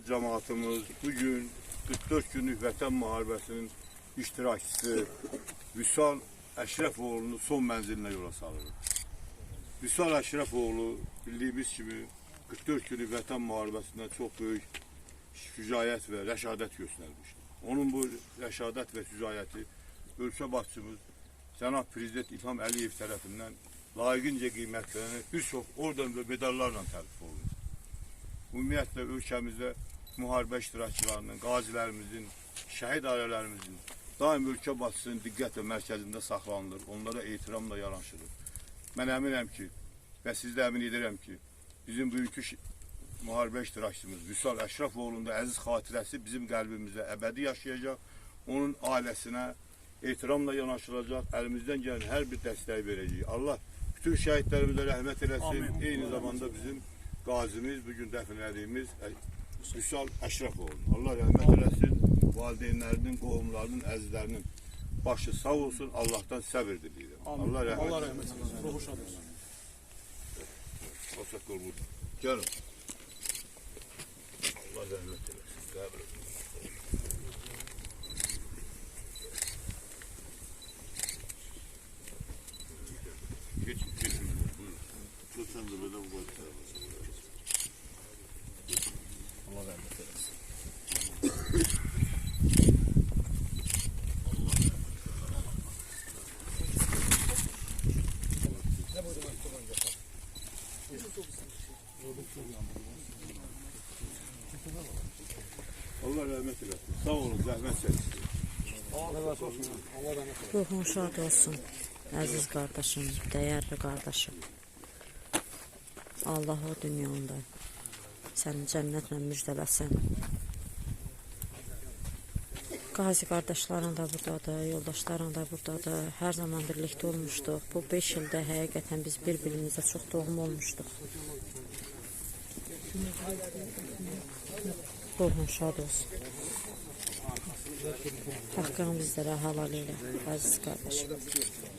cemaatimiz bugün 44 günlük Vətən Müharibəsinin iştirakçısı Vüsal Əşrəfoğlu'nu son mənzilinə yola salırıq. Vüsal Əşrəfoğlu bildiyimiz kimi 44 günlük Vətən Müharibəsində çox böyük şücaət və rəşadət göstərmişdir. Onun bu rəşadət və şücaəti ölkə başçımız Cənab Prezident İlham Əliyev tərəfindən layiqincə qiymətlənərək bir çox orden və medallarla təltif olunur. Ümumiyyətlə ölkəmizdə müharibə iştirakçılarının, qazilərimizin, şəhid ailələrimizin daim ölkə başçısının diqqət və mərkəzində saxlanılır, onlara ehtiramla yanaşılır. Mən əminəm ki, və siz də əmin edirəm ki, bizim bugünkü müharibə iştirakçımız Vüsal Əşrəfoğlu'nun da əziz xatirəsi bizim qəlbimizdə əbədi yaşayacaq. Onun ailəsinə ehtiramla yanaşılacaq, əlimizdən gələn hər bir dəstəyi verəcəyik. Allah bütün şəhidlərimizə rəhmət eləsin. Amin. Eyni zamanda bizim qazimiz, bugün dəfn edildiyimiz Vüsal Əşrəfoğlu. Allah rəhmət eləsin. Valideynlərinin, qohumlarının, əzizlərinin başı sağ olsun. Allah'tan səbir diləyirəm. Allah rəhmət eləsin. Ruhu şad olsun. Alçaq ol burada. Gəlin. Allah rəhmət eləsin. Qəbir olsun. Geçin. Buyurun. Lütfen de böyle bu kadar. Allah rahmet eylesin. Allah rahmet eylesin. Sağ olun, zahmet çeksin. Ruhun şad olsun, əziz qardaşım, dəyərli qardaşım. Allah o dünyanda səni cənnətlə müjdələsin. Qazi qardaşların da buradadır, yoldaşların da buradadır. Hər zaman birlikdə olmuşduq. Bu 5 ildə həqiqətən biz bir-birimizə çox doğum olmuşduq. Ruhun şad olsun. Haqqını bizlərə halal elə, əziz qardaşım.